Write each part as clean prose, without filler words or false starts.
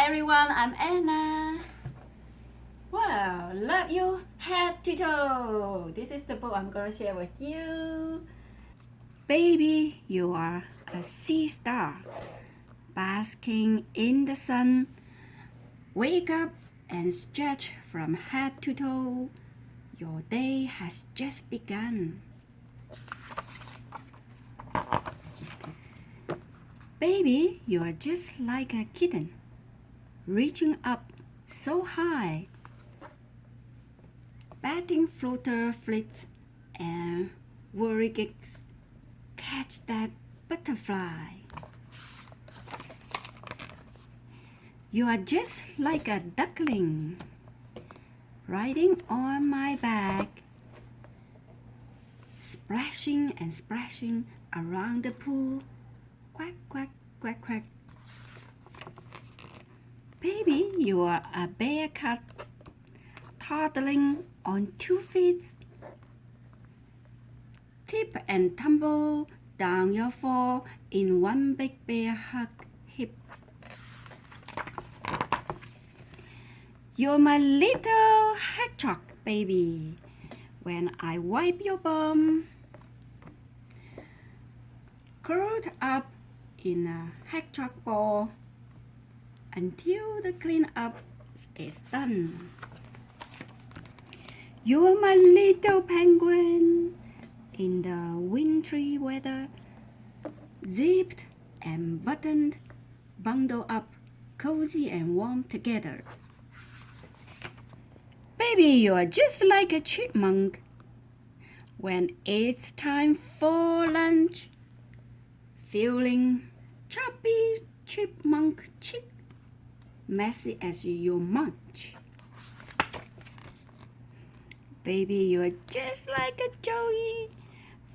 Hi everyone, I'm Anna. Wow, love you head to toe. This is the book I'm gonna share with you. Baby, you are a sea star, basking in the sun. Wake up and stretch from head to toe. Your day has just begun. Baby, you are just like a kitten, reaching up so high. Batting floater flits and whirligigs. Catch that butterfly. You are just like a duckling, riding on my back, splashing and splashing around the pool. Quack, quack, quack, quack. Baby, you are a bear cat, toddling on 2 feet. Tip and tumble down your fall in one big bear hug hip. You're my little hedgehog, baby. When I wipe your bum, curled up in a hedgehog ball until the cleanup is done. You're my little penguin in the wintry weather, zipped and buttoned, bundled up, cozy and warm together. Baby, you are just like a chipmunk. When it's time for lunch, feeling chubby chipmunk chick, messy as you munch. Baby, you are just like a joey.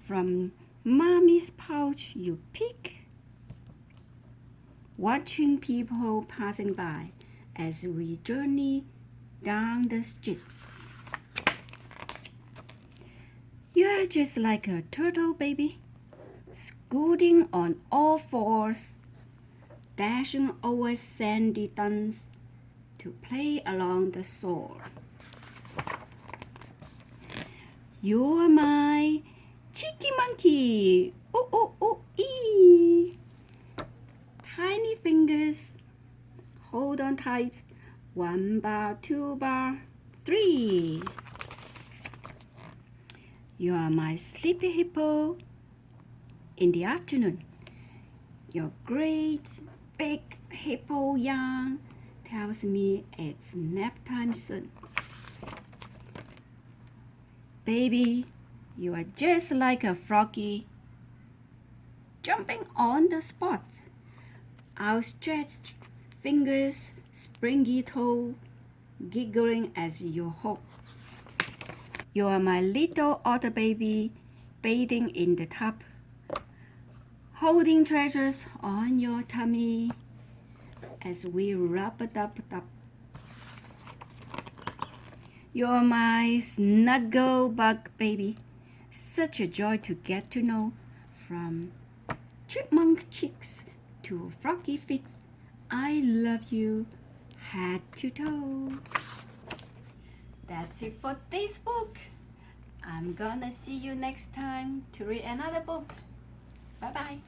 From mommy's pouch you pick, watching people passing by as we journey down the streets. You're just like a turtle, baby, scooting on all fours, dashing over sandy duns to play along the shore. You're my cheeky monkey, ooh, ooh, ooh, ee. Tiny fingers, hold on tight, 1 bar, 2 bar, 3. You are my sleepy hippo in the afternoon. Your great big hippo yarn tells me it's nap time soon. Baby, you are just like a froggy, jumping on the spot. Outstretched fingers, springy toe, giggling as you hop. You are my little otter baby, bathing in the tub, holding treasures on your tummy as we rub-a-dub-dub. You're my snuggle bug baby, such a joy to get to know. From chipmunk cheeks to froggy feet, I love you head to toe. That's it for this book. I'm gonna see you next time to read another book. Bye bye.